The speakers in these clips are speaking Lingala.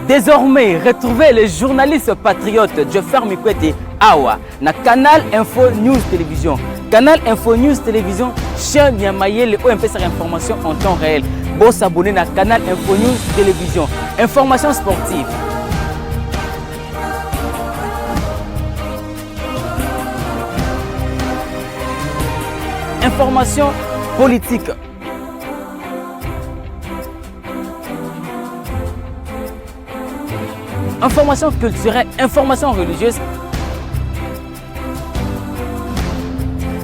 Désormais, retrouvez les journalistes patriotes Jeffer Mikwete Awa na Canal Info News Télévision. Canal Info News Télévision, chien Niamaye, le OMP sur information en temps réel. Bon s'abonner na Canal Info News Télévision. Information sportive. Information politique. Information culturelle, information religieuse.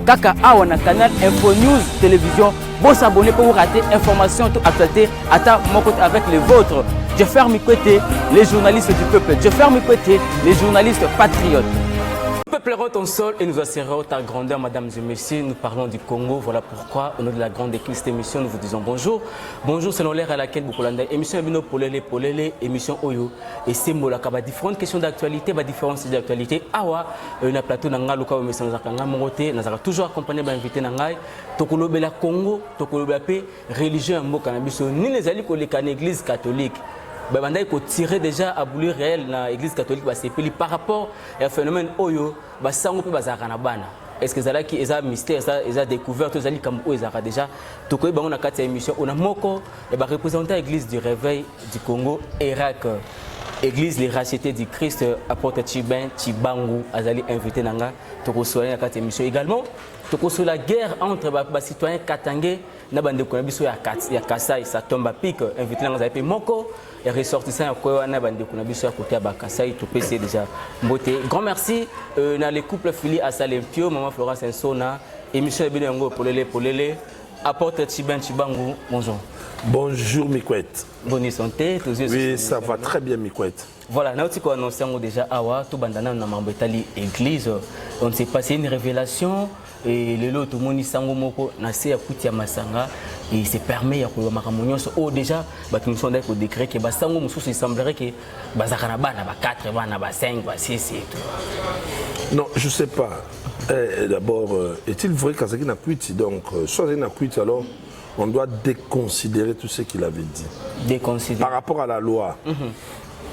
Kaka Awa na Canal Info News Télévision. Bon s'abonner pour vous rater information toute actualité à mon côté avec les vôtres. Jeffer Mikwete, les journalistes du peuple. Jeffer Mikwete, les journalistes patriotes. Le peuple rentre en sol et nous assurons ta grandeur, mesdames et messieurs. Nous parlons du Congo. Voilà pourquoi, au nom de la grande équipe de cette émission, nous vous disons bonjour. Bonjour selon l'ère à laquelle vous pouvez émission Bino Polele, émission Oyo. Et c'est Molaka, différentes questions d'actualité, différents sujets d'actualité. Awa, na plateau Nanga, Luka, Omesan, Zakanga, Morote, Nazara, toujours accompagné par l'invité Nangai, Tokolobe la Congo, Tokolobe la paix, religieux en mot cannabis, ni les alliés qu'on l'église catholique. Il faut tirer déjà à bouler réel dans l'église catholique par rapport au phénomène Oyo, est-ce que ça qui est un mystère, ça découvert, tout ça comme Oyo déjà. Donc on a quatre émissions, on a Moko, représentant l'église du réveil du Congo, Irak, église les rachetés du Christ, apôtre Chiben, Chibangu, Azali invité Nanga, Toko soigner la quatre émissions également. Toko sur la guerre entre les citoyens katangais, na bande konabiso ya Kasai, ça tombe à pic, invité Nanga Zapi Moko. Et ressortissant à quoi on a bandé qu'on a vu sur côté à Bakassaï, tout PC déjà. Beauté. Grand merci dans les couples Fili à Salempio, maman Florence Insona, émission Ebinengo Polele, apporte Chiban Chibangu. Bonjour. Bonjour Mikwete. Bonne santé, tous oui, ça va très bien Mikwete. Voilà, nous avons annoncé déjà Awa, tout bandana na mambetali église. On s'est passé une révélation et le lot tout le monde sango moko na se akuti masanga et se permet ya ko makamonyoso oh déjà nous sommes d'accord décret que ba sango mususu il semblerait que bazakana bana ba 4 bana ba 5 ba 6 et tout. Non, je sais pas. D'abord est-il vrai qu'Azaki n'a quitté donc soit il n'a quitté alors on doit déconsidérer tout ce qu'il avait dit. Déconsidérer par rapport à la loi.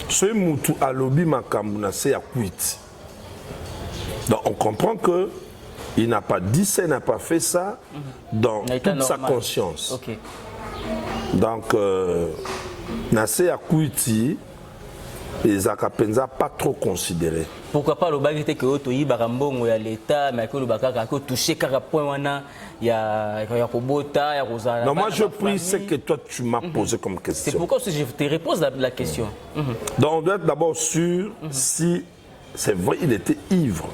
Ce mutu alobi makamuna se ya quitté. Donc on comprend que il n'a pas dit ça, il n'a pas fait ça dans toute sa conscience. Okay. Donc, Nassé Akouiti, les Akapenza pas trop considérés. Pourquoi pas le bagage que Otoyi Barambongo ya l'État, mais que le bagage a touché car point wana ya Kobota, ya Rosa. Non, moi je prie ce que toi tu m'as posé comme question. C'est pourquoi je te repose la question. Donc on doit être d'abord sûr si c'est vrai il était ivre.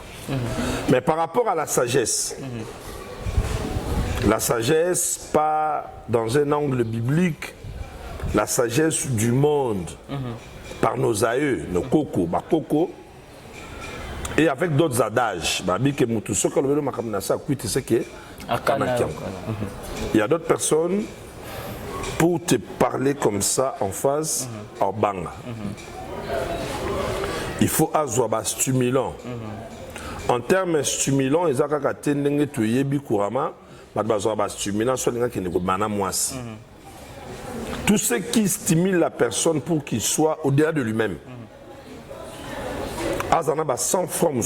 Mais par rapport à la sagesse, pas dans un angle biblique, la sagesse du monde, par nos aïeux, nos cocos, et avec d'autres adages. Il y a d'autres personnes, pour te parler comme ça en face, en bang. Il faut avoir stimulant. En termes stimulants, ils ont tout ce qui stimule la personne pour qu'il soit au-delà de lui-même. Sans forme,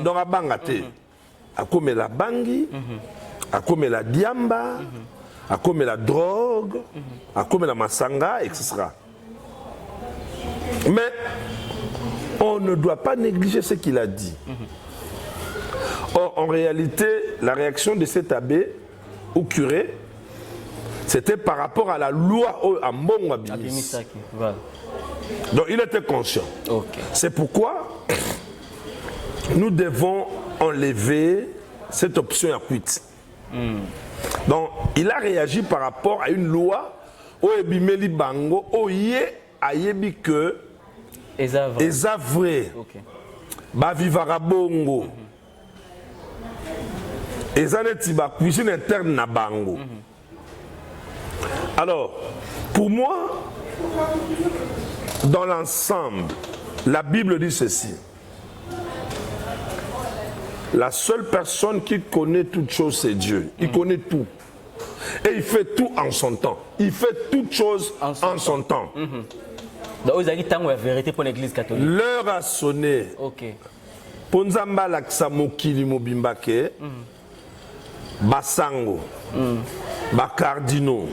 dans la bangate, à comme la bangi, à comme la diamba, à comme la drogue, à comme la masanga, etc. Mais on ne doit pas négliger ce qu'il a dit. Or, en réalité, la réaction de cet abbé ou curé, c'était par rapport à la loi à Mongwabimis. Donc, il était conscient. Okay. C'est pourquoi nous devons enlever cette option à quit. Donc, il a réagi par rapport à une loi où Ebimeli Bango, où il a dit que Eza vrai. Ba vivara bongo. Eza neti ba cuisine interne na bango. Alors, pour moi, dans l'ensemble, la Bible dit ceci. La seule personne qui connaît toute chose, c'est Dieu. Il connaît tout. Et il fait tout en son temps. Il fait toutes choses en son temps. Donc, vous avez dit la vérité pour l'Église catholique. L'heure a sonné. Ok. Ponzamba laksa mokili mobimbake. Basango. Bacardinaux.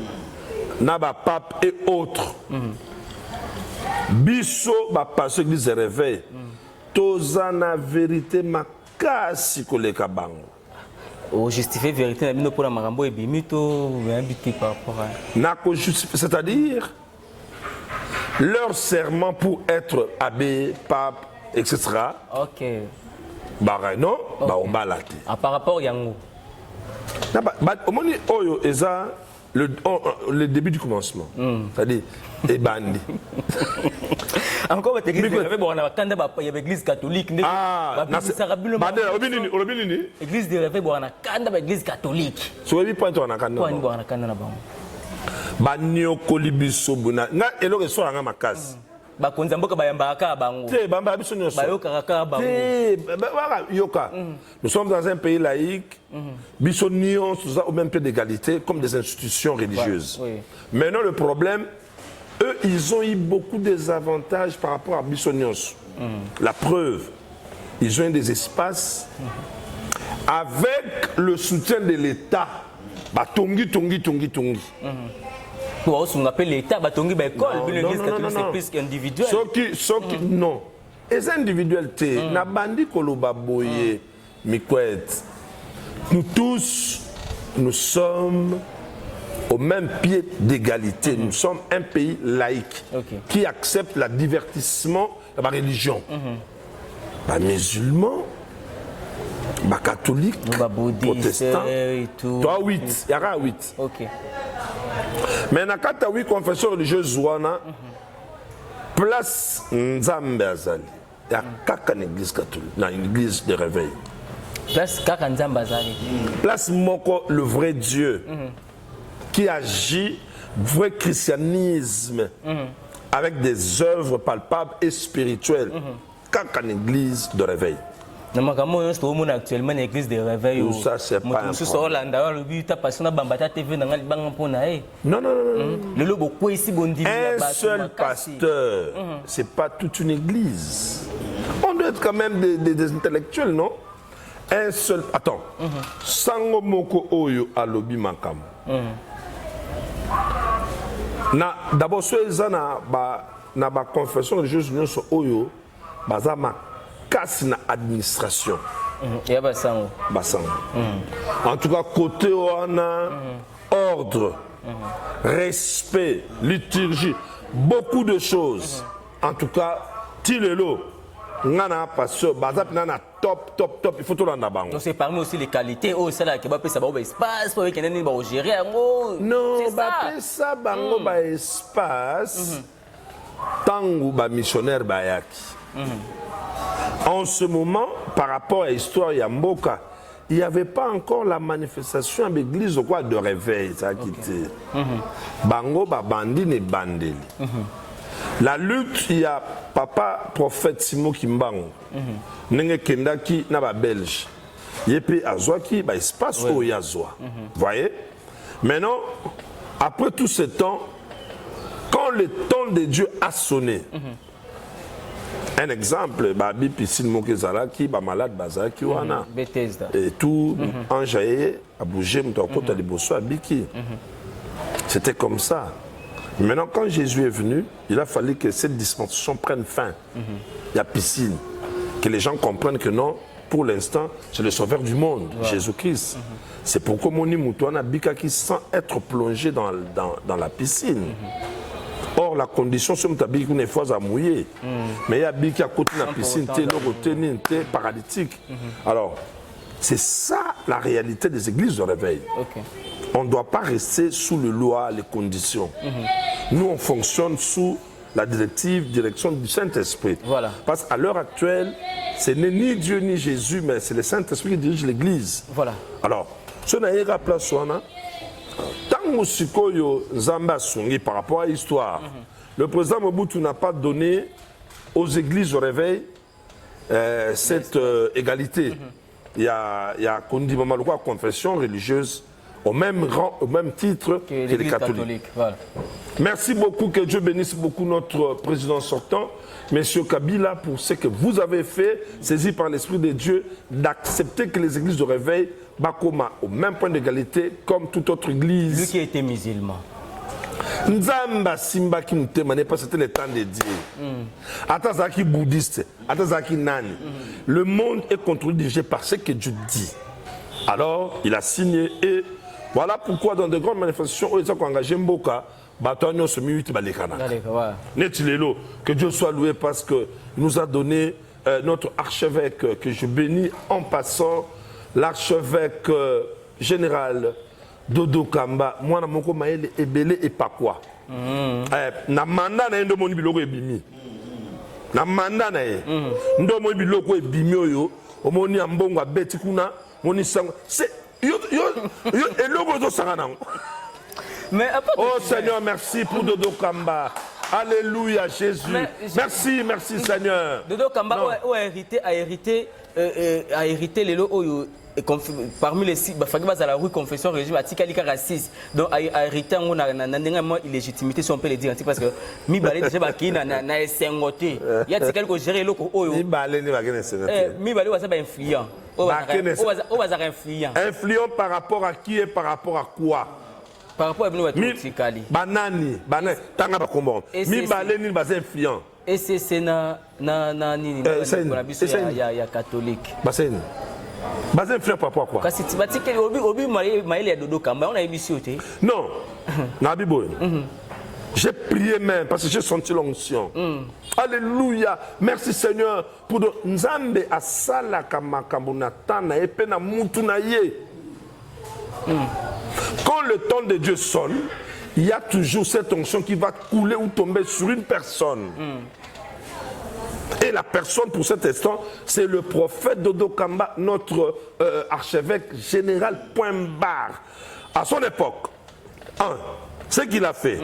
Naba pape et autres. Biso bapasse l'église de réveil. Tozana vérité makasi koleka bango. O justifier vérité na pour la marambo et bimito habité par rapport à. Nako justifier, c'est-à-dire leur serment pour être abbé, pape, etc. Ok. Bah non, okay. Bah on balate. Par rapport à Yango. Au moment oyo eza le début du commencement. C'est-à-dire et bandi. Encore l'église de réveil bon on a kanda ba l'église catholique ah l'église de réveil bon on a kanda ba église catholique. So bi point on a kanda. Point bon on a kanda na bango. Ba nyokoli biso buna nga eloko so nga makasi. Ba konza mboka bayambaka bango. Te bamba biso nyoso. Ba yoka kaka bango. Te ba yoka. Nous sommes dans un pays laïque. Biso nyons au même pied d'égalité comme des institutions religieuses. Oui. Maintenant le problème eux, ils ont eu beaucoup de désavantages par rapport à Bissonios. La preuve, ils ont eu des espaces avec le soutien de l'État. Tongi. Pour on appelle l'État, Tongi, l'école, l'église catholique, c'est plus qu'individuel. Non. Les individualités, na bandi koloba boye, mikwet. Nous tous, nous sommes au même pied d'égalité. Nous sommes un pays laïque qui accepte le divertissement de la religion. Les musulmans, les catholiques, les protestants, toi 8, il y aura 8. Mais dans la 8 confessions religieuses, place Nzambe Azali, il y a une église catholique, une église de réveil. Place Kaka Nzambe Azali. Place Moko, le vrai Dieu. Qui agit vrai christianisme avec des œuvres palpables et spirituelles, qu'en église de réveil. Actuellement l'église de réveil. Tout ça, c'est pas un Un seul pasteur, c'est pas toute une église. On doit être quand même des intellectuels, non? Un seul... Attends. Sango moko oyo alobi makam. D'abord, ceux qui ont na confession religieuse nyonso oyo baza makasi na administration. Ya basango. En tout cas, côté wana ordre, respect, liturgie, beaucoup de choses. En tout cas, tilelo ngana pasteur baza na top, il faut tout l'en bango. Donc c'est parmi aussi les qualités. Oh, c'est là que va ça va espace pour que nani va gérer. Non, ça bango ba espace. Tangu ba missionnaire bayaki. En ce moment, par rapport à l'histoire Yamboka, il n'y avait pas encore la manifestation à l'église de réveil, ça qui était. Bango ba bandi ne bandeli. La lutte, il y a papa prophète Simo Kimbango. Nenge Kendaki na ba Belge. Yepe Azwaki, ba espace au Yazwa. Voyez? Maintenant, après tout ce temps, quand le temps de Dieu a sonné, un exemple, Babi Piscine Mokezalaki, ba malade Bazaki wana. Et tout, enjaillé, a bougé, m'tokota liboso a biki. C'était comme ça. Maintenant, quand Jésus est venu, il a fallu que cette dispensation prenne fin. Il y a piscine. Que les gens comprennent que non, pour l'instant, c'est le sauveur du monde, Jésus-Christ. C'est pourquoi Moni Moutouana Bika qui sent être plongé dans la piscine. Or, la condition, c'est que tu as fois à mouiller. Mais il y a Bika à côté de la piscine, tu es paralytique. Alors, c'est ça la réalité des églises de réveil. On ne doit pas rester sous les lois, les conditions. Nous, on fonctionne sous la direction du Saint-Esprit. Parce qu'à l'heure actuelle, ce n'est ni Dieu ni Jésus, mais c'est le Saint-Esprit qui dirige l'Église. Alors, ce n'est pas place tant que par rapport à l'histoire, le président Mobutu n'a pas donné aux églises au réveil cette égalité. Il y a confession religieuse au même rang, au même titre que les catholiques. Voilà. Merci beaucoup, que Dieu bénisse beaucoup notre président sortant, Monsieur Kabila, pour ce que vous avez fait, saisi par l'Esprit de Dieu, d'accepter que les églises de réveil bakoma au même point d'égalité comme toute autre église. Lui qui était musulman. Nzamba Simba qui nous témoignait pas, c'était le temps de Dieu. Atazaki bouddhiste, Atazaki nani. Le monde est contrôlé, dirigé par ce que Dieu dit. Alors, il a signé et voilà pourquoi dans de grandes manifestations, ils ont engagé Mboka. Que Dieu soit loué parce qu'il nous a donné notre archevêque que je bénis en passant, l'archevêque général Dodo Kamba. Moi, je suis Ebele et pas quoi. Na mandat na ndo moni biloko ebimi. Na mandat na ndo moni biloko ebimi oyo, omoni ambongo abeti kuna, moni sang. C'est yo eloko zo sangana. Mais oh Seigneur, merci pour Dodo Kamba. Alléluia Jésus. Merci, merci Seigneur. Dodo Kamba a hérité les lots parmi les six, la rue Confession Régime, Atika raciste. Donc a hérité en illégitimité, si on peut le dire, parce que mi balé déjà qui na sengoté. Il y a quelque gérer le mi balé ni bagene sengoté. Mi balé va ça influent. Influent par rapport à qui et par rapport à quoi? Par rapport à nous, banani, tanga ba kombo. Mi balé ni bas influent. Et c'est na catholique. Basen. Basen influent par rapport à quoi? Parce que batike obi maïle ya Dodo Kamba, on a émission. Non. Na bibo. J'ai prié même parce que j'ai senti l'onction. Alléluia. Merci Seigneur pour Nzambe asala kamakambo na tana et pena mutu na ye. Quand le temps de Dieu sonne, il y a toujours cette onction qui va couler ou tomber sur une personne. Et la personne pour cet instant, c'est le prophète Dodo Kamba, notre archevêque général, point barre. À son époque, ce qu'il a fait,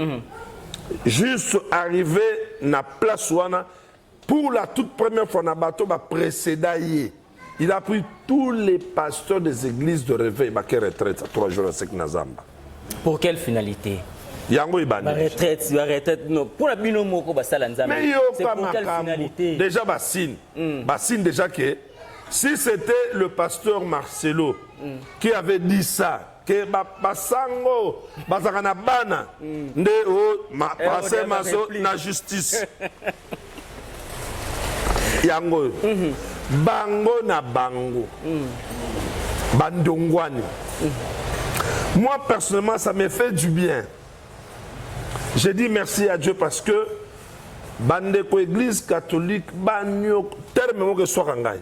juste arrivé na place ouana, pour la toute première fois, na bateau va précéder. Il a pris tous les pasteurs des églises de réveil, bah, qui retraite à 3 jours à Sek Nazamba. Pour quelle finalité? Yango Ibane. La retraite, non. Pour la binomoko, bah, ça l'anzamba. Mais c'est pour quelle finalité? Déjà, Bassine. Bassine, déjà que si c'était le pasteur Marcelo qui avait dit ça, que Basango, Bazarana Bana, Ndeo, passé Maso, na justice. Yango. Bango na bango. Bandongwani. Moi, personnellement, ça me fait du bien. J'ai dit merci à Dieu parce que Bandeko Église catholique, Banyo, terme que soit Rangai.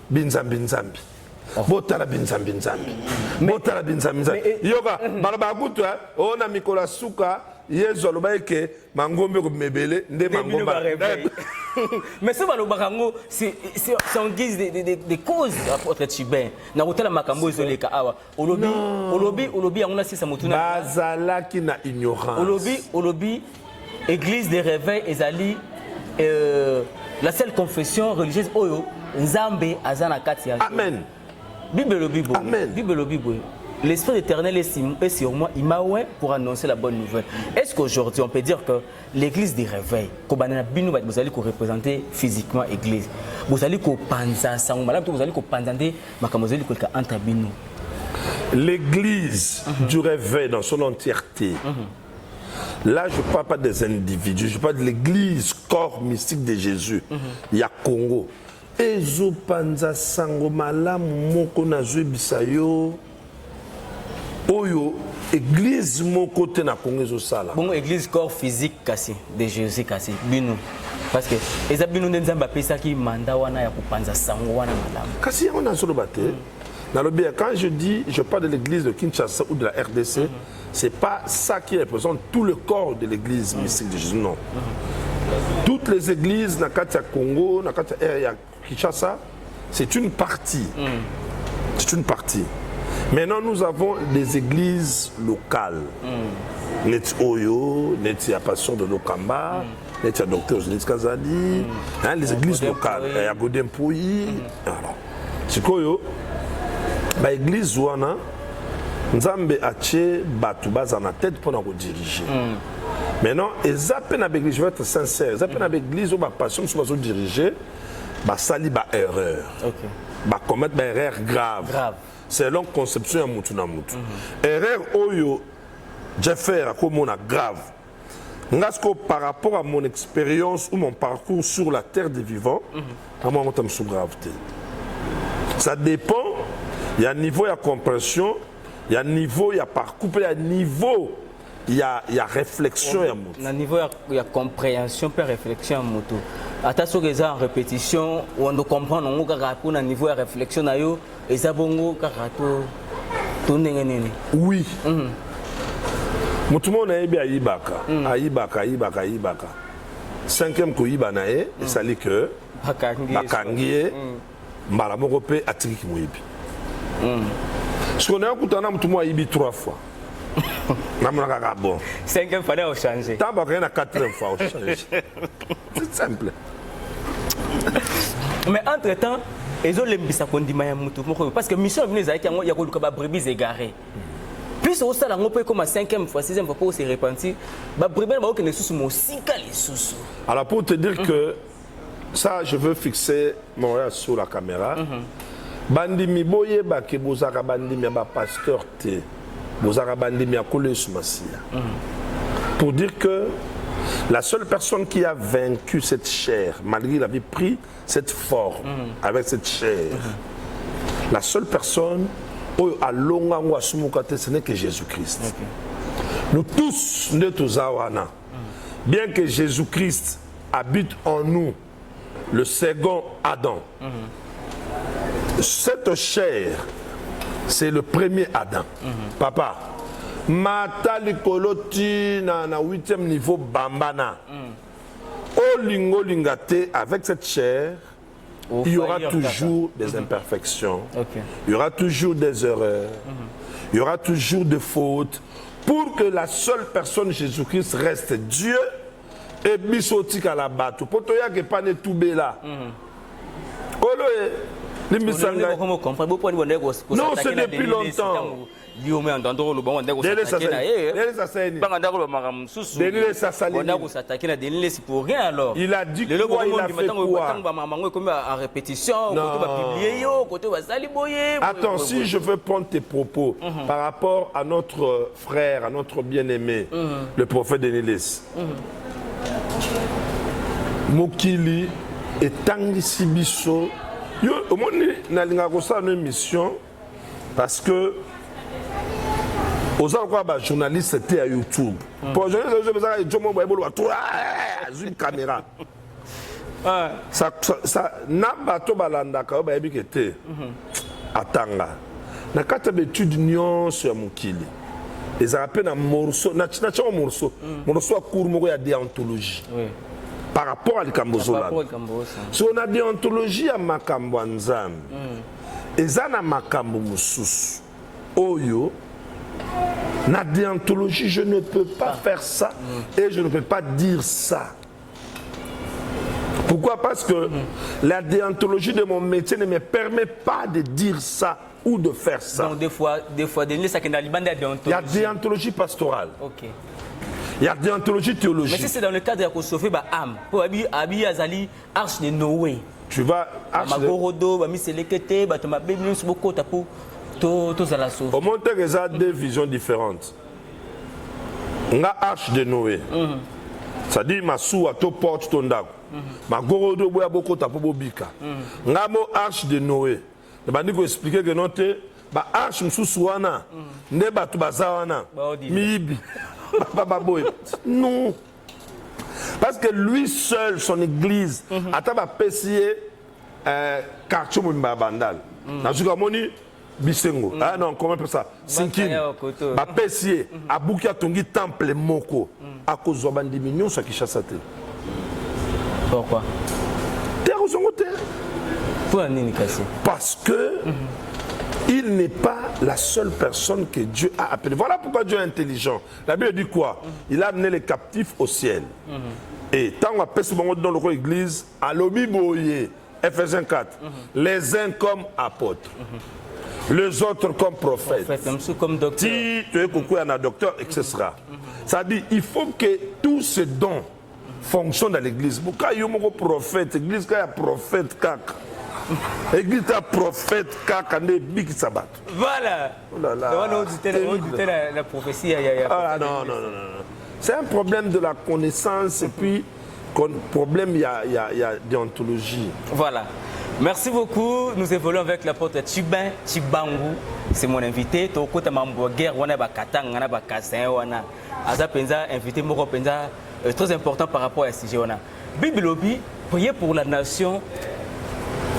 Binzambi, Binzambi. Botala Binzambi, Binzambi. Botala Binzambi, Binzambi. Yoga, Balabagutu, on a Mikola Souka. Yezo lobaike mangombe ko mebele nde mangomba. Mais ce balobakango c'est en guise de cause apôtre Tchibin. Na hotela makambo izoleka awa. Olobi angona sisa mutuna. Bazala ki na ignorance. Olobi église des réveils ezali la seule confession religieuse oyo Nzambe azana kati ya. Amen. Bible Bible. Amen. Bible Bible. L'Esprit éternel est sur moi, il m'a oué pour annoncer la bonne nouvelle. Est-ce qu'aujourd'hui, on peut dire que l'église des réveils, vous allez représenter physiquement l'église, vous allez l'église du réveil dans son entièreté. Là, je ne parle pas des individus, je parle de l'église, corps mystique de Jésus. Il y a Congo. Ezo panza sango malamu moko na zwe bisayo. Oyo église mon côté na Congo sala. Bon église corps physique cassé de Jésus cassé bino parce que eza bino nzamba pesa ki manda wana ya kupanza sango wana malamu. Kasi on a solo baté. Dans le bien quand je dis je parle de l'église de Kinshasa ou de la RDC, c'est pas ça qui représente tout le corps de l'église mystique de Jésus non. Toutes les églises na katia Congo, na katia Kinshasa, c'est une partie. C'est une partie. Maintenant, nous avons des églises locales. Net Oyo, Net ya Passion de Lokamba, Net ya Docteur Zunit Kazali, les églises locales. Il y a Godem Pouyi. C'est quoi yo? L'église Zouana, Nzambe atie batu baza na tête pour nous diriger. Maintenant, ils appellent avec l'église, je vais être sincère, ils appellent avec l'église où ma passion soit diriger, bah sali ba erreur. Bah commettre ba erreur grave. C'est longue conception à mutu na mutu. Erreur oyo j'ai fait comme on a grave. Ngasko par rapport à mon expérience ou mon parcours sur la terre des vivants, à moi on sous gravité. Ça dépend, il y a un niveau de compréhension, il y a un niveau, il y a parcours, il y a un niveau, il y a réflexion. Il y a un niveau de compréhension et réflexion. Attention que ça en répétition, on doit comprendre on a un niveau de réflexion et ça bongo karato oui. Tout le monde a dit Aïbaka. Aïbaka. Cinquième Koïba nae, et ça dit que Bakangie, Malamorope, Atrik Mouibi. Ce qu'on a écouté, tout le monde a dit 3 fois. Bon. Cinquième fois, on a changé. T'as pas rien à 4e fois, on change. C'est simple. Mais entre-temps, ils ont l'embissa qu'on dit parce que mission venue à il y a des brebis égarées. Plus au salon, on peut comme à 5e fois, 6e fois pour se repentir. Alors pour te dire que ça, je veux fixer mon regard sur la caméra. Bandimi boye ba ke bozaka bandimi ba pasteur te. Bozaka bandimi a collé sur Massia. Pour dire que la seule personne qui a vaincu cette chair, malgré qu'il avait pris cette forme avec cette chair, la seule personne ce n'est que Jésus-Christ. Nous tous, bien que Jésus-Christ habite en nous, le second Adam, cette chair, c'est le premier Adam. Papa, Mata Likoloti na 8e niveau Bambana. Olingo Lingate, avec cette chair, il y aura toujours des imperfections, il y aura toujours des erreurs, il y aura toujours des fautes, pour que la seule personne Jésus-Christ reste Dieu et bisotique à la bateau. Pour que tu pas ne tout là. Non, c'est depuis longtemps. Il a dit quoi, il a fait quoi. Attends, si je veux prendre tes propos par rapport à notre frère, à notre bien-aimé, le prophète Denis, Mokili et Tangi Sibiso, au moins, nous avons une mission parce que aux journalistes étaient à YouTube. Pour les journalistes, une caméra. Ça n'a pas tout balanda quand on était à Tanga. Na kata d'études nion sur Mokili. Ils appellent un morceau, morceau à court de déontologie. Par rapport à l'Ikambozola. Si on a déontologie à Makambwanzam, et ça na Makambo Moussous, Oyo, na déontologie, je ne peux pas faire ça et je ne peux pas dire ça. Pourquoi? Parce que la déontologie de mon métier ne me permet pas de dire ça ou de faire ça. Donc des fois, il y a déontologie pastorale. Okay. Il y a déontologie théologique. Mais si c'est dans le cadre de sauver ma âme, pour Abi Azali, arche de Noé. Tu vas arche de Gorodo, Bami Selekete, Batoma Bible, Boko Tapo, tous à la sauve. Au monde, il y a deux visions différentes. On a arche de Noé. Ça dit, ma sou à to porte ton dago. Ma Gorodo, Boko Tapo Bobika. On a mo arche de Noé. Je vais expliquer que notre arche Msoussouana, Neba Tubazawana, Mibi. Non. Parce que lui seul, son église, a payé quartier Mbabandal. Nazukamoni Bisengo. Ah non, comment on peut ça? Sinkin. A payé à Boukia Tongi Temple Moko. À cause de 10 millions, ça qui chasse à terre. Pourquoi? Terre aux côté. Parce que il n'est pas la seule personne que Dieu a appelée. Voilà pourquoi Dieu est intelligent. La Bible dit quoi? Il a amené les captifs au ciel. Et tant qu'on appelle ce moment dans l'église, à l'obi boye, Ephésiens 4, les uns comme apôtres. Les autres comme prophètes. Comme docteur. Si tu es coucou à un docteur, etc. Ça dit, il faut que tous ces dons fonctionnent dans l'église. Pourquoi il y a un prophète, l'église il y a un prophète caca. L'église il y a un prophète caca, il y a big sabbat. Voilà. Oh là là. La prophétie. Ah non. C'est un problème de la connaissance et puis problème, il y a déontologie. Voilà. Merci beaucoup. Nous évoluons avec l'apôtre Tchibin Tchibangu. C'est mon invité. Tokota Mamboguer, wana bakatang, wana bakassin, wana. Aza penza invité moko penza très important par rapport à ce sujet wana. Bibilobi, priez pour la nation.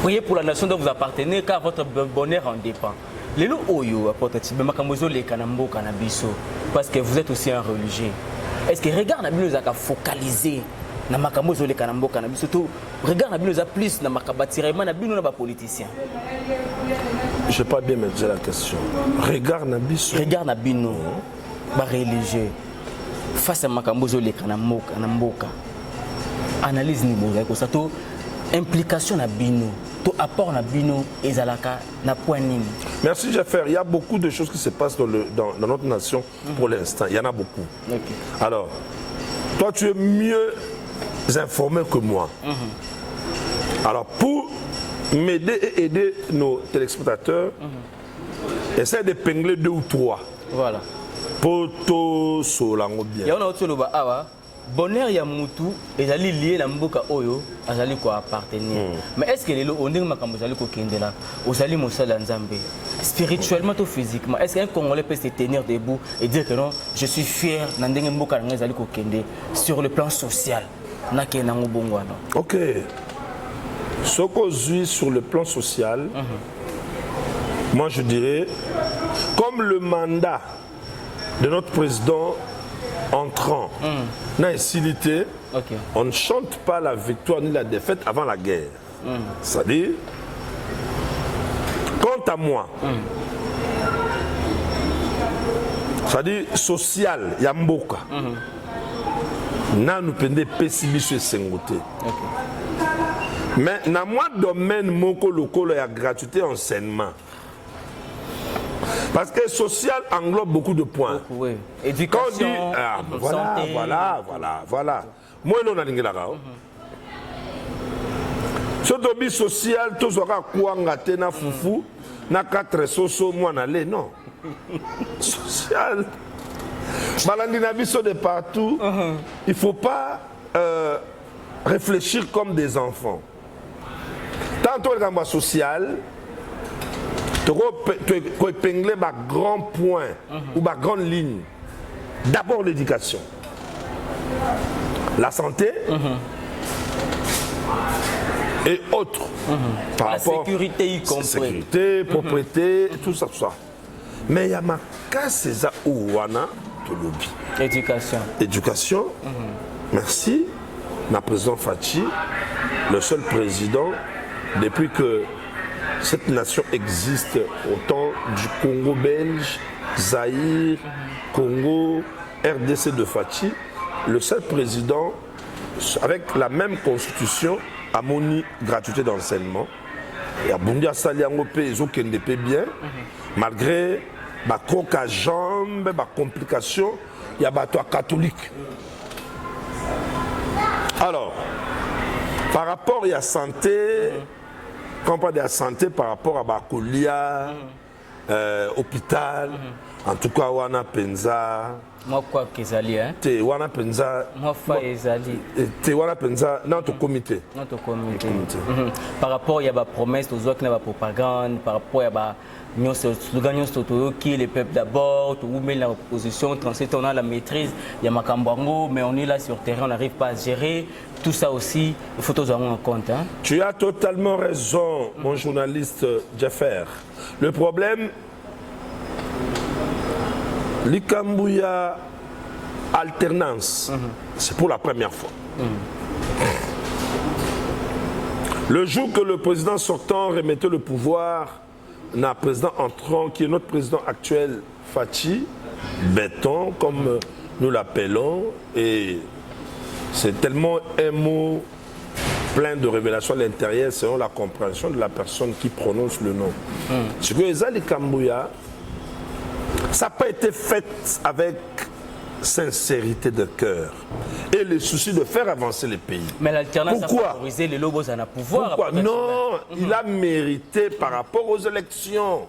Priez pour la nation dont vous appartenez car votre bonheur en dépend. Lelo oyo apôtre Tchibin makamozo le kanambo kanabiso parce que vous êtes aussi un religieux. Est-ce que regarde na bino zaka focaliser na makambo zo le kanambo kanabi surtout regarde na bino za plus na makabatirement na bino na ba politicien. Je sais pas bien me dire la question. Regarde na bino ba religieux face à makambo zo le kanambo kanamboka. Analyse ni boza ko sato implication na bino to apport na bino ezalaka na point nini. Merci Jaffer, il y a beaucoup de choses qui se passent dans notre nation pour l'instant, il y en a beaucoup. Okay. Alors, toi tu es mieux informé que moi. Alors pour m'aider et aider nos téléspectateurs, essaie d'épingler 2 ou 3. Voilà. Pour tout solango bien. Il y a un autre awa. Bonheur ya mutu ezali lié na mboka oyo azali ko appartenir. Mais est-ce que lelo ondeng makambo azali ko kendela ozali mosala nzambe spirituellement ou physiquement, est-ce qu'un Congolais peut se tenir debout et dire que non, je suis fier na ndenge mboka nga ezali ko kende sur le plan social na ke na ngobongwana. OK. Ce qu'on suit sur le plan social, moi je dirais comme le mandat de notre président entrant dans les on ne chante pas la victoire ni la défaite avant la guerre. C'est-à-dire, quant à moi, c'est-à-dire social, Yamboka, nous pendons pessimistes et sengoté. Mais dans moi domaine moko lokolo ya gratuité enseignement. Parce que social englobe beaucoup de points. Oui. Éducation, santé. Voilà. Moi, non, on a dit là. Ce dobi social, tout ce qu'on a ngate na foufou, na 4 soso, moi, n'allez, non. Social. Balandina biso de partout. Il ne faut pas réfléchir comme des enfants. Tantôt, le gamba social, tu épingler ma grand point ou ma grande ligne. D'abord l'éducation, la santé et autres. Par la sécurité y compris. Sécurité, propriété, tout ça. Mais il y a ma casse ou wana to lobby. Éducation. Merci. Ma président Fachi, le seul président depuis que cette nation existe au temps du Congo belge, Zaïre, Congo, RDC de Fachi, le seul président avec la même constitution a moni gratuité d'enseignement. Et à Bundia Saliango ils ont bien, malgré ma croque à jambes, ma complication, il y a bateau catholique. Alors, par rapport à la santé, quand on parle de la santé par rapport à Bakolia, hôpital, en tout cas, Wana Penza. Moi, quoi qu'Ezali, hein? Te Wana Penza. Moi, fa Ezali. Te Wana Penza, notre comité. Notre comité. Par rapport, il y a des promesses, aux autres, il y a des propagande, par rapport, il y a des slogans qui le peuple d'abord, tout met la opposition, on a la maîtrise, il y a Makambango, mais on est là sur le terrain, on n'arrive pas à gérer. Tout ça aussi, il faut tout avoir en compte. Hein? Tu as totalement raison, mon journaliste Jaffer. Le problème, l'Ikambouya alternance, c'est pour la première fois. Le jour que le président sortant remettait le pouvoir à président entrant, qui est notre président actuel, Fachi, béton, comme nous l'appelons, et c'est tellement un mot plein de révélations à l'intérieur selon la compréhension de la personne qui prononce le nom. Ce que Ezali Kambouya, ça n'a pas été fait avec sincérité de cœur et le souci de faire avancer les pays. Mais l'alternance a Pourquoi? favorisé les lobos à pouvoir. Pourquoi? Non, il a mérité par rapport aux élections.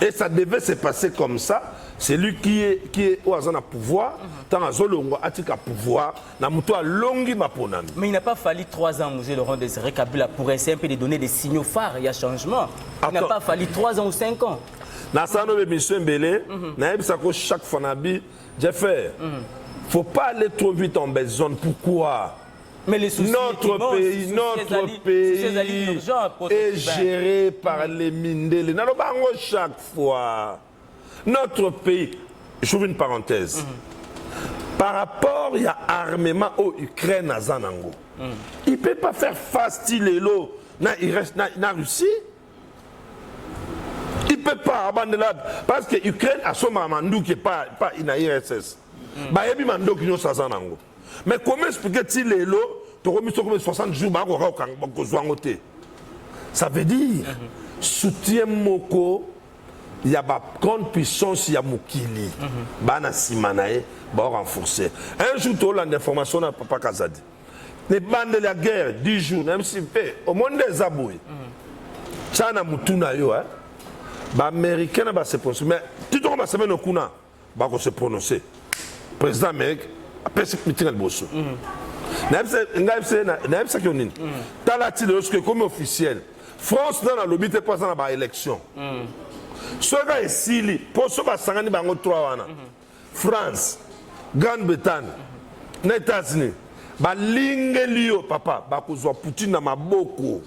Et ça devait se passer comme ça. C'est lui qui est au hasard pouvoir, tant à Zolongo a pouvoir, na muto a longi maponami. Mais il n'a pas fallu 3 ans, M. Laurent Désiré Kabila, pour essayer un peu de donner des signaux phares. Il y a changement. Il n'a pas fallu 3 ans ou 5 ans. Dans sa mission Mbele, chaque fois j'ai fait. Faut pas aller trop vite en besoin. Pourquoi? Mais les soucis notre pays est géré par les Mindele. Chaque fois. Notre pays, j'ouvre une parenthèse. Par rapport, il y a armement au Ukraine à Zanango. Il ne peut pas faire face Tilelo na Russie. Il ne peut pas abandonner parce que l'Ukraine a son mandou qui n'est pas une IRSS. Mais comment expliquer Tilelo, tu as remis 60 jours, ça veut dire, soutien Moko. Il y a une grande puissance, il y a Moukili. Bana Simanae, va renforcer. Un jour, tu as l'information à Papa Kazadi. Les bandes de la guerre, 10 jours, même si au monde des aboués. Ça, na Moutuna yo, hein. Les Américains va se prononcer. Mais tu te rends semaine au Kuna, va se prononcer. Président américain, après ce meeting à Bosso. Naïf Sakyonin. Talati de comme officiel. France dans la lobby, tu pas dans la élection. Ce gars est Sili, pour ce que Sangani Bango 3 France, Grande-Bretagne, les États-Unis, Lingelio, papa, Bakouzwa Poutine na Maboko.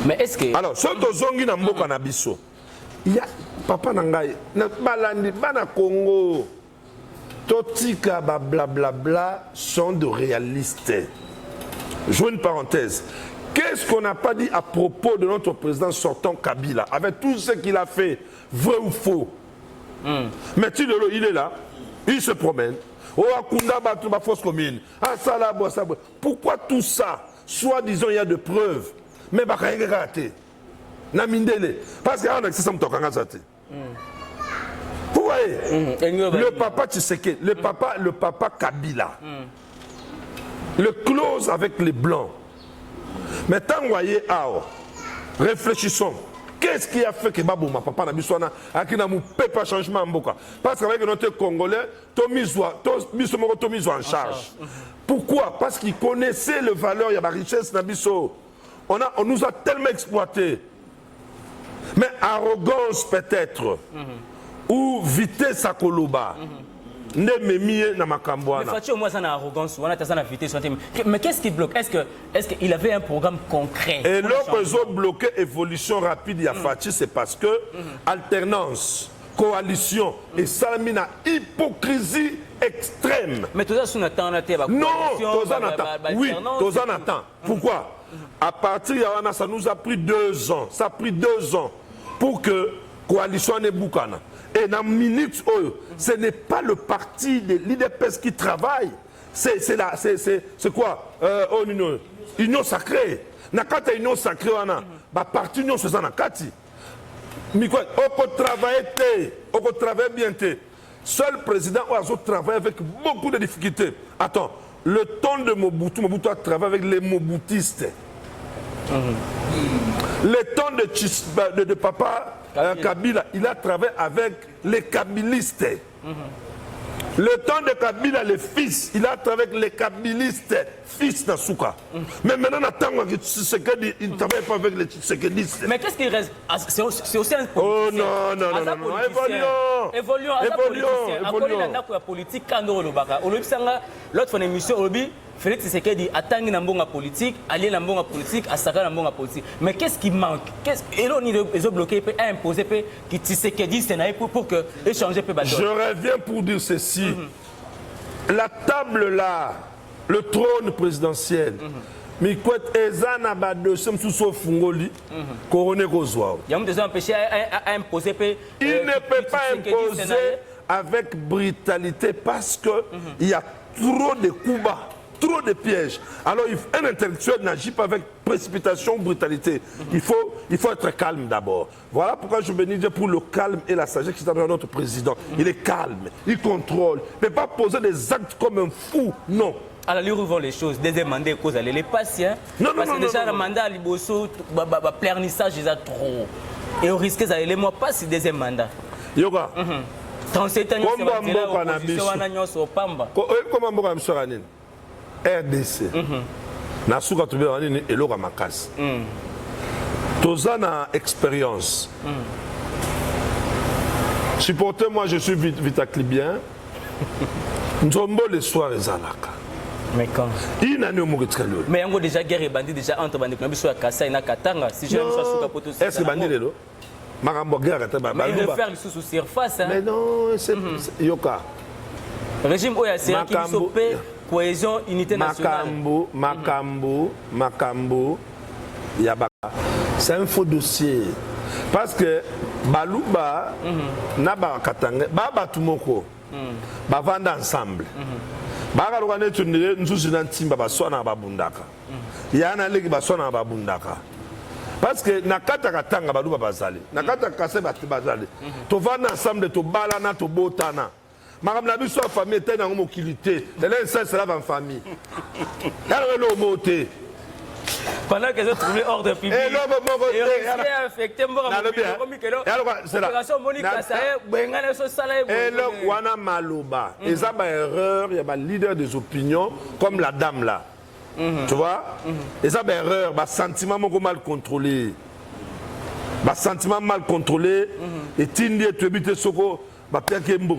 Mais est-ce que. Alors, ce que Zongi na Mboka na Bisso, il y a papa Nangaï, na Balandi, Bana Congo, Totika, blablabla, sont de réalistes. Je veux une parenthèse. Qu'est-ce qu'on n'a pas dit à propos de notre président sortant Kabila, avec tout ce qu'il a fait, vrai ou faux? Mais Tilelo, il est là, il se promène. Oh, Akunda Batouba fausse commune. Ah, ça là, ça. Pourquoi tout ça? Soit-disant, il y a de preuves. Mais bah, il y a raté. Namindele. Parce qu'il y a un accès à Mtokangazate. Vous voyez? Le papa Tshisekedi, le papa Kabila. Le close avec les Blancs. Maintenant, vous voyez, réfléchissons. Qu'est-ce qui a fait que Babou, ma papa, n'a pas changement en Boka? Parce qu'avec notre Congolais, mis en charge. Pourquoi? Parce qu'ils connaissaient le valeur, il y a la richesse, on nous a tellement exploité. Mais arrogance peut-être, ou vitesse à Koloba. Mais qu'est-ce qui bloque? Est-ce qu'il avait un programme concret? Et l'autre zone bloqué évolution rapide, il y a Fatih, c'est parce que alternance, coalition et salamina hypocrisie extrême. Mais tout ça, on attend. Non, oui, tout ça on attend. Pourquoi? À partir de ça nous a pris 2 ans. Ça a pris 2 ans pour que coalition ne boukana. Et dans minute, ce n'est pas le parti de l'IDPS qui travaille. C'est quoi? Union sacrée. Nakata union sacrée, parti union c'est ça nakati. Mais quoi? On peut travailler bien. Seul président a travaillé avec beaucoup de difficultés. Attends, le temps de Mobutu a travaillé avec les Mobutistes. Le temps de papa Kabila, il a travaillé avec les Kabilistes. Le temps de Kabila, les fils, il a travaillé avec les Kabilistes, fils d'Asuka. Mais maintenant, il ne travaille pas avec les Tshisekedistes. Mais qu'est-ce qui reste? C'est aussi un politicien. Oh non, évoluons. La politique, l'autre émission, Félix Tshisekedi atteint la bonne politique, allié la bonne politique, assaga la bonne politique. Mais qu'est-ce qui manque? Et là, ils ont bloqué, imposé, que Tshisekedi s'en pour que échanger peut battre. Je reviens pour dire ceci. La table là, le trône présidentiel, mais quoi ezana ba deuxième sous fungoli, couronné Kozwa. Il y a des empêchés à imposer. Il ne peut pas imposer avec brutalité parce que il y a trop de coups bas. trop de pièges. Alors un intellectuel n'agit pas avec précipitation ou brutalité. Il faut être calme d'abord. Voilà pourquoi je bénis Dieu pour le calme et la sagesse qui est dans notre président. Il est calme, il contrôle. Il ne peut pas poser des actes comme un fou, non. Alors, lui vont les choses. Deuxième mandat, cause les patients. Non, parce que déjà, le mandat à Liboso, le plernissage, ils ont trop. Et on risque d'aller les mois pas si deuxième mandat. Yoga. 37 ans, comment RDC. Na suka tu bien ni eloka makasi. Toza na expérience. Supportez moi je suis vitaclibien. Nzombo le soir ezalaka. Mais quand il n'a pas de mais il y a déjà guerre et bandit déjà entre bandits comme sur Kassai na Katanga si je me suis souka poto. Est-ce que bandit là Marambo guerre Katanga. Mais il refaire le sous surface hein. Mais non, c'est yoka. Régime oya c'est qui sopé cohésion unité nationale. Makambo Yabaka. C'est un faux dossier parce que Baluba na ba Katanga ba tumoko. Ba vendre ensemble. Baka lokane tunile nzuzi na ntimba baswana babundaka. Yana leki baswana babundaka. Parce que nakata katanga baluba bazali. Nakata kase bazali. To vana ensemble to balana to botana. Maram la biso famille était dans mokilité. L'un ça c'est là en famille. Yalo lo moté. Pendant que je trouvais hors de public. Et là, affecté et wana maloba. Et ça, erreur, il y a des leaders des opinions, comme la dame là. Tu vois? Et ça, erreur, sentiment mal contrôlé. Sentiment mal contrôlé. Et Tindi, tu habites Soko,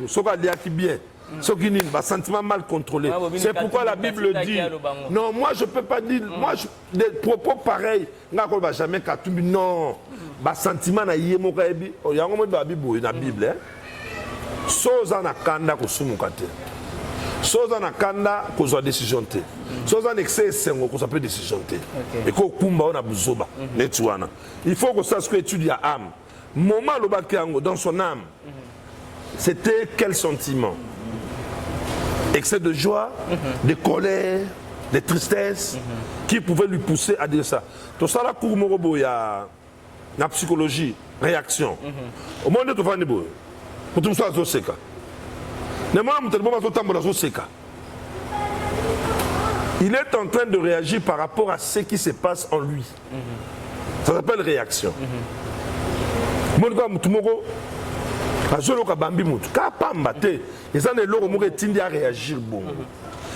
Soko a dit bien. Ce qui n'est pas sentiment mal contrôlé. C'est pourquoi la Bible dit. Non, moi je ne peux pas dire. Moi, des propos pareils. Je ne vais jamais Katumbi. Non. Le sentiment na yemo kaibi. Il y a un Bible na Bible. Soza na kanda ko sumukate. Soza na kanda ko zo décision te. Soza na excès sengo ko ça peut décision te. Et ko kumba on a buzoba. Netwana. Il faut que ça soit étudié à âme. Moment le bakiango dans son âme. C'était quel sentiment? Excès de joie, de colère, de tristesse, qui pouvaient lui pousser à dire ça. Tout ça, là, pour il y a la psychologie, réaction. Au monde de tout le monde, pour tout ça, c'est ça. Il est en train de réagir par rapport à ce qui se passe en lui. Ça s'appelle réaction.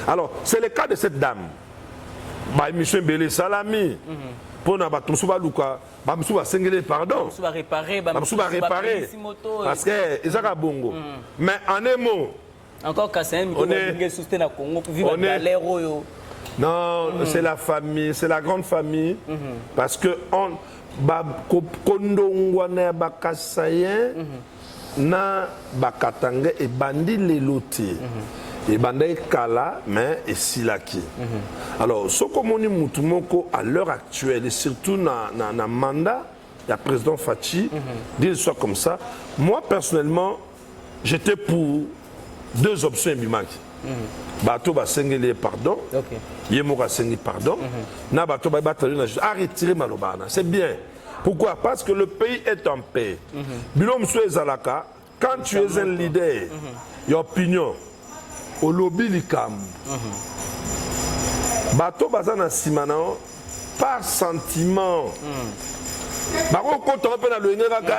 Alors, c'est le cas de cette dame. Monsieur Bélé Salami, pour nous pardon. Réparer. Parce que c'est bongo. Mais en un mot, encore non, c'est la famille, c'est la grande famille. Parce que on na bakatanga et bandi leloté et bandi kala mais et silaki. Alors ce que moni mutumoko à l'heure actuelle et surtout na mandat il y a président Fachi dire soit comme ça. Moi personnellement j'étais pour deux options bimaki. Bato ba sengele pardon. Yemo ka sengi pardon. Na bato ba batali na à retirer malobana. C'est bien. Pourquoi? Parce que le pays est en paix. Bilom Soué Zalaka, quand tu es un leader, il y a opinion. Au lobby l'ikam. Bato bazana simanao par sentiment. Bako quand on appelle le ngaka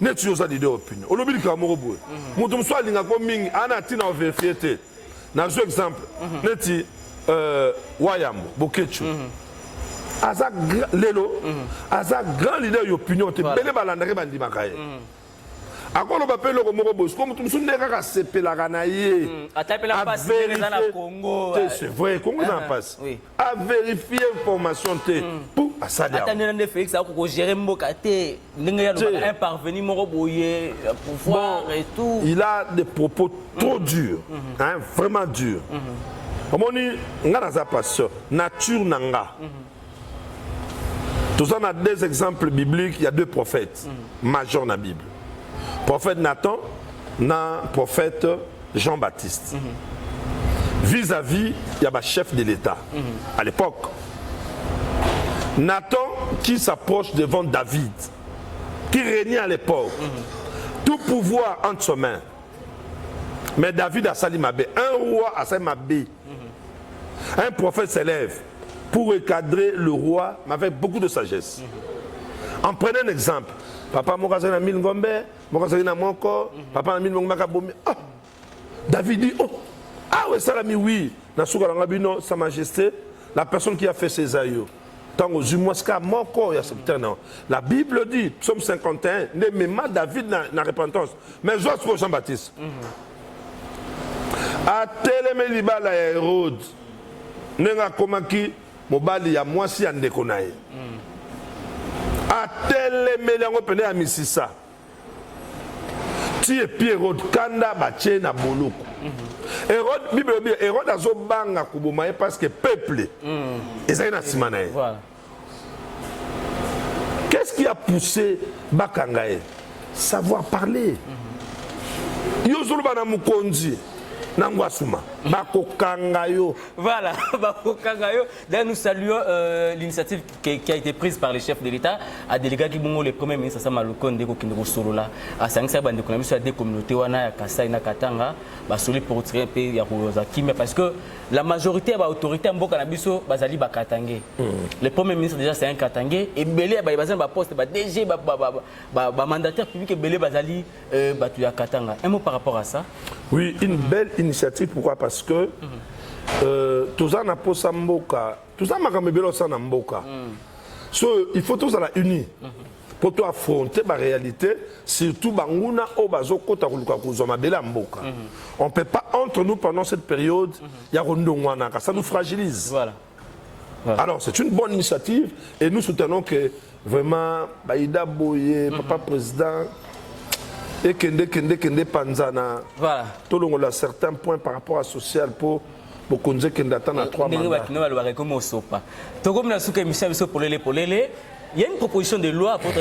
ne tu as leader opinion. Au lobby l'ikam robo. Mutum soit linga ko mingi ana tina vérifié. Na un exemple. Neti Wayambo Bokechu. Aza lelo aza grand leader d'opinion te belé balandere bandi makaye akolo bapelo ko moko boss comme tout sunne ka sepela kana ye atapela passe dans la Congo c'est vrai Congo n'en passe à vérifier information te pour asali attendez na Félix ko gérer mboka te ndenge ya no un parvenu moko boye pouvoir et tout il a des propos trop durs hein vraiment durs omoni ngana za pasteur nature nanga. Tout ça, on a deux exemples bibliques. Il y a deux prophètes majeurs dans la Bible. Prophète Nathan, prophète Jean-Baptiste. vis-à-vis il y a un chef de l'État à l'époque. Nathan qui s'approche devant David, qui régnait à l'époque. Tout pouvoir entre ses mains. Mais David a sali mabé. Un roi a sali mabé. Un prophète s'élève pour recadrer le roi, mais avec beaucoup de sagesse. En prenant un exemple. Papa Mokazana Mil Ngombe, Mokazana Moko, Papa Mil Ngombe Bomi. Oh, David dit, oh, ah ouais, ça l'a mis, oui. Dans Sa Majesté, la personne qui a fait ses aïeux. Tant aux Zumuaska, Moko, il y a ce terme. La Bible dit, Psaume 51, ne même pas David n'a repentance. Mais j'ose pour Jean-Baptiste. A Télémé Libala Hérode, Nenga Komaki, Mobali ya Mwasi Andekonaye. A Télémé Lango Pene à Mississa. Ti et puis Hérode, Kanda Baché na Boloko. Hérode, Bible dit, Hérode a Zobanga Kubumaye parce que peuple. Et ça y est na Simanaye. Voilà. Qu'est-ce qui a poussé Bakangaye? Savoir parler. Yozulu Bana Mukonzi. Voilà, d'ailleurs nous saluons l'initiative qui a été prise par le chef de l'État à déléguer le premier ministre Sama Lukonde Kokindeko Solola à Sangsa Bande Konamis à des communautés wana Kasai na Katanga basoli pour retirer un pays ya Kimia parce que la majorité ba autorité mboka na biso bazali ba Katangé. Le premier ministre déjà c'est un Katangé et belé ba bazali ba poste ba DG ba mandataire public belé bazali batu ya Katanga. Un mot par rapport à ça? Oui, une belle initiative. Pourquoi? Parce que tout ça n'a pas samboka, tout ça m'a quand même bien ça n'a mboka. Il faut tous à la unis pour tout affronter la réalité, surtout banguna au bazo kota kuluka kuzoma bela mboka. On peut pas entre nous pendant cette période, il y a rondongwana, ça nous fragilise. Voilà. Alors c'est une bonne initiative et nous soutenons que vraiment Baïda Boye, papa président. Et Kende Panzana. Voilà. Tout le monde a certains points par rapport à social pour qu'on ait Kende à 3 mandats. Il y a une proposition de loi pour que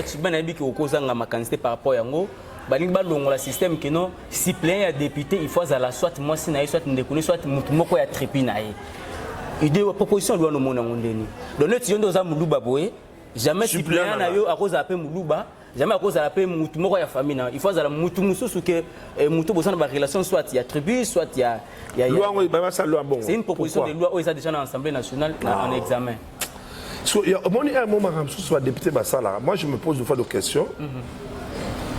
vous cause ma quantité par rapport à Yango. Le système qui non, si plein de députés, il faut à soit moi si naï, soit ndekuni, soit moko ya trépinaï. Il y a une proposition de loi no mona mondeni. Donc le tion doza muluba boye, jamais si plein na yo à cause appel muluba. Jamais à cause de la paix, il famille. Il faut que la relation soit il y a tribu, soit il y a. C'est une proposition de loi où ils sont déjà dans l'Assemblée nationale en examen. Moi, je me pose une fois de questions.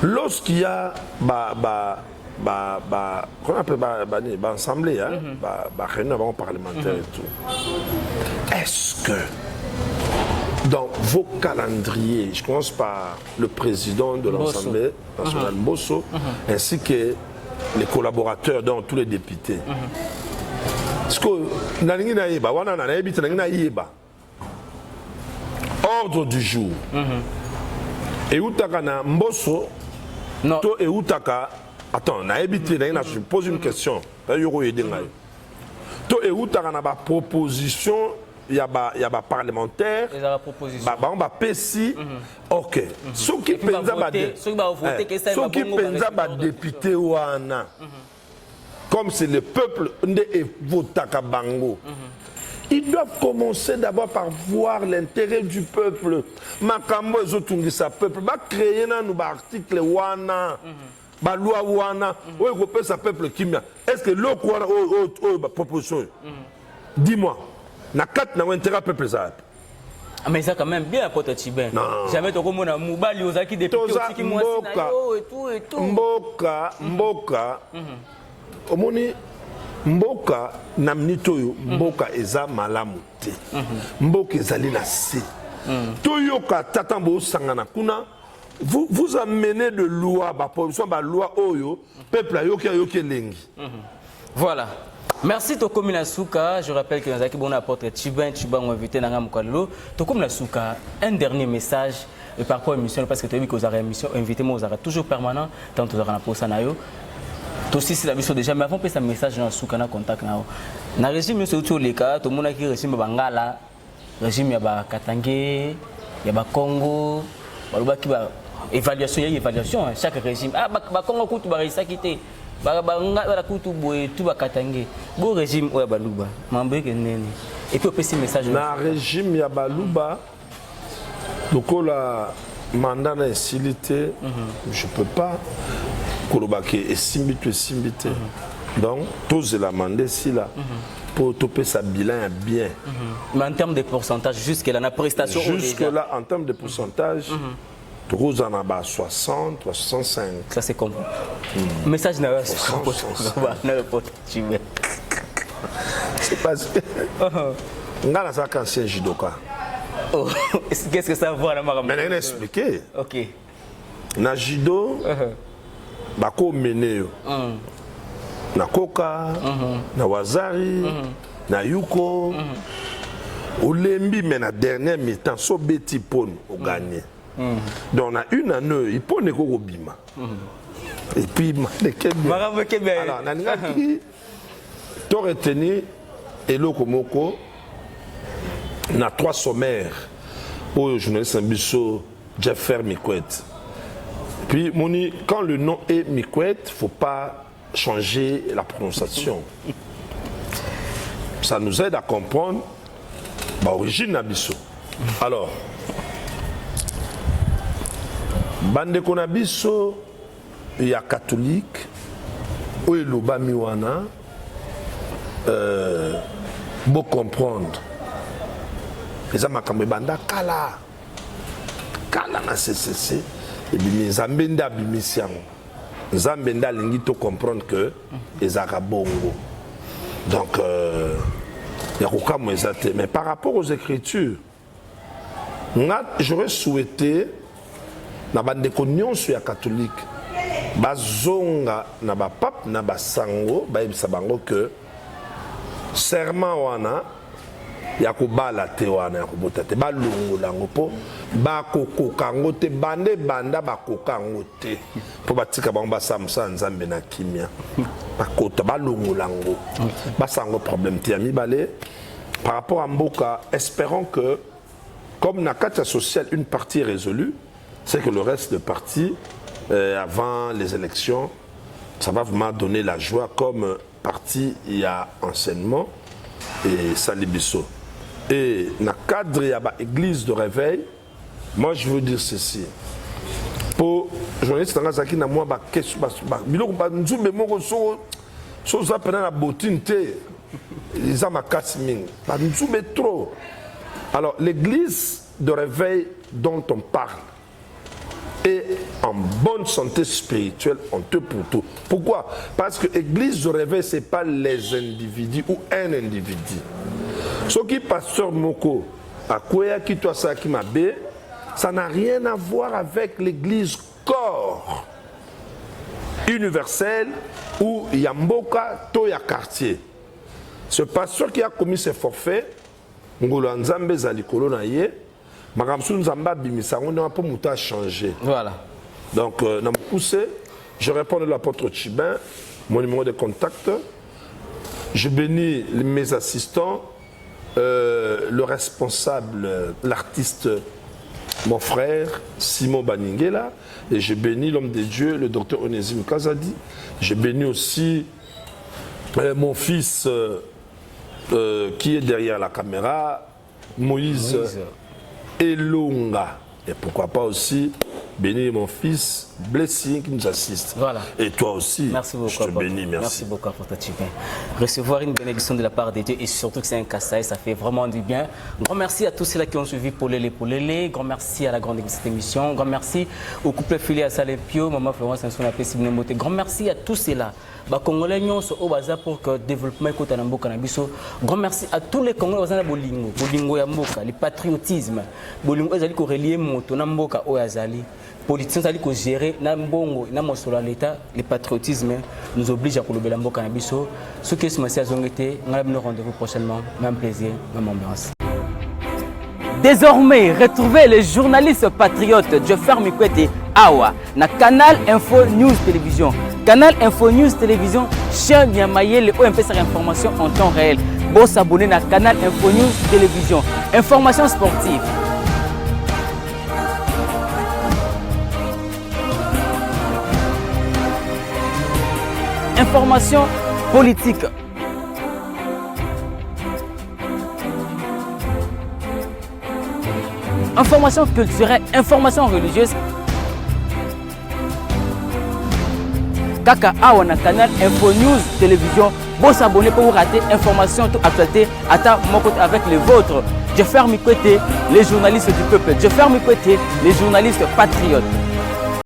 Lorsqu'il y a qu'on appelle l'Assemblée, réunion parlementaire et tout, est-ce que dans vos calendriers, je commence par le président de l'Assemblée nationale, Bosso, ainsi que les collaborateurs dans tous les députés. Parce que ordre du jour. Et Outaka Mbosso, et Outaka, attends, je pose une question. To et Outaka na proposition. Il y a des parlementaires, il y a des PSI. Ok. Ceux qui pensent des députés, comme c'est le peuple Bango, ils doivent commencer d'abord par voir l'intérêt du peuple. Makambo ezotungisa peuple. Ba créer un article wana. Ba loi wana. Où est ce peuple kimia? Est-ce que l'autre proposition? Dis-moi. Na quatre na intérêt peuple ça. Mais ça quand même bien pour Tibin. Jamais to komona mubali ozaki depuis aussi moi et tout. Mboka. Omoni mboka na minitoyo mboka eza malamu te. Mboka ezali na se. Toyoka tatambo sangana kuna vous amenez de loi ba proposition ba loi oyo peuple ayoki lengi. Voilà. Merci Tokomina Souka. Je rappelle que nous avons apporté Tibin invité dans Namoukalolo. Tokomina Souka, un dernier message par rapport à l'émission parce que tu as vu que vous avez émission invité, moi vous avez toujours permanent tant que vous avez un poste à Nayo. Toi aussi c'est la mission déjà, mais avant de faire un message dans Souka na contact Nayo. Dans le régime c'est autour les cas, tout le monde qui régime Bangala, régime il y a Katangé, il y a Congo, il y a évaluation, chaque régime. Ah Congo coûte ça quitter. Bala kutu boye tout bakatange. Bon régime oya baluba. Mambe ke nene. Et puis aussi message. Na régime ya baluba. Lokola mandat na esilité, je peux pas. Kolobake esimbité. Donc tous la mandé si là pour toper sa bilan bien. Mais en termes de pourcentage jusque là la prestation jusque là en termes de pourcentage. Tous en a 60, 65. Ça c'est comme message n'a pas c'est parce que ngana ça quand c'est judoka. Oh, qu'est-ce que ça voit là ma mais on expliquer. OK. Na judo bako mené na koka na wazari na yuko olembi mais na dernier mi-temps so beti pon au gagner. Donc on a une année, il peut ne pas bima. Et puis alors nanga qui to retenir eloko moko na 3 sommaires pour journaliste Bisso Jeffer Mikwet. Puis moni quand le nom est Mikwet, faut pas changer la prononciation. Ça nous aide à comprendre l'origine de Bisso. Alors bande konabiso ya catholique ou eloba miwana bon comprendre les amakambe banda kala na CCC et bien nzambe nda bimisiango nzambe nda lingi to comprendre que ezaka bongo donc ya kokamo ezate mais par rapport aux écritures j'aurais souhaité na bandeko nyonso ya catholique bazonga na bapape na basango bayebisa bango que serment wana ya kobala te wana ya kobota te balongola yango mpo bakokoka yango te bande banda bakoka yango te mpo batika bango basamusa nzambe na kimia bakota balongola yango basango problème te ya mibale par rapport à mboka. Espérons que comme na kati social une partie est résolue, c'est que le reste de parti, avant les élections, ça va vraiment donner la joie. Comme parti, il y a enseignement et salibiso. Et dans le cadre de l'église de réveil, moi je veux dire ceci. Pour les journalistes, qui ont moi question, trop. Alors l'église de réveil dont on parle, et en bonne santé spirituelle en tout pour tout. Pourquoi? Parce que l'église de réveil, ce n'est pas les individus ou un individu. Ce qui pasteur Moko, à quoi qui toi ça qui m'a bé, ça n'a rien à voir avec l'église corps universel ou Yamboka, Toya quartier. Ce pasteur qui a commis ses forfaits, Ngolo Nzambe Zalikolo Naye, voilà. Donc, je réponds à l'apôtre Chibin, mon numéro de contact. Je bénis mes assistants, le responsable, l'artiste, mon frère Simon Baningela, et je bénis l'homme de Dieu, le docteur Onésime Kazadi. Je bénis aussi mon fils qui est derrière la caméra, Moïse. Elonga. Et pourquoi pas aussi bénir mon fils Blessing qui nous assiste. Voilà. Et toi aussi. Merci beaucoup. Je te bénis, merci. Merci beaucoup pour ta chipin. Recevoir une bénédiction de la part de Dieu et surtout que c'est un Kassai, ça fait vraiment du bien. Grand merci à tous ceux-là qui ont suivi Polélé. Grand merci à la grande équipe de cette émission. Grand merci au couple filié à Salempio, Maman Florence Sanson, Moté. Grand merci à tous ceux-là. Congolais au bazar pour que le développement écoute en Boka-Nabiso. Grand merci à tous les Congolais au Bolingo, Bolingo Yamboka, le patriotisme, Bolingo Azali ko relier moto Namboka Oyazali. Politiciens Azali ko gérer Nambongo, Namosolo l'État, le patriotisme nous oblige à colober Boka-Nabiso. Ce qui est ce matin à Zongete, on a rendez-vous prochainement. Même plaisir, même ambiance. Désormais, retrouvez les journalistes patriotes Jeffer Mikwete Awa na Canal Info News Télévision. Canal Info News Télévision, chaîne bien maillée, les OMP sur information en temps réel. Bon s'abonner à Canal Info News Télévision. Information sportive. information politique. Information culturelle, information religieuse. Kaka awa na canal Info News Télévision. Bon s'abonner pour vous rater information toute actualité à mon côté avec les vôtres. Je ferme côté les journalistes du peuple. Je ferme côté les journalistes patriotes.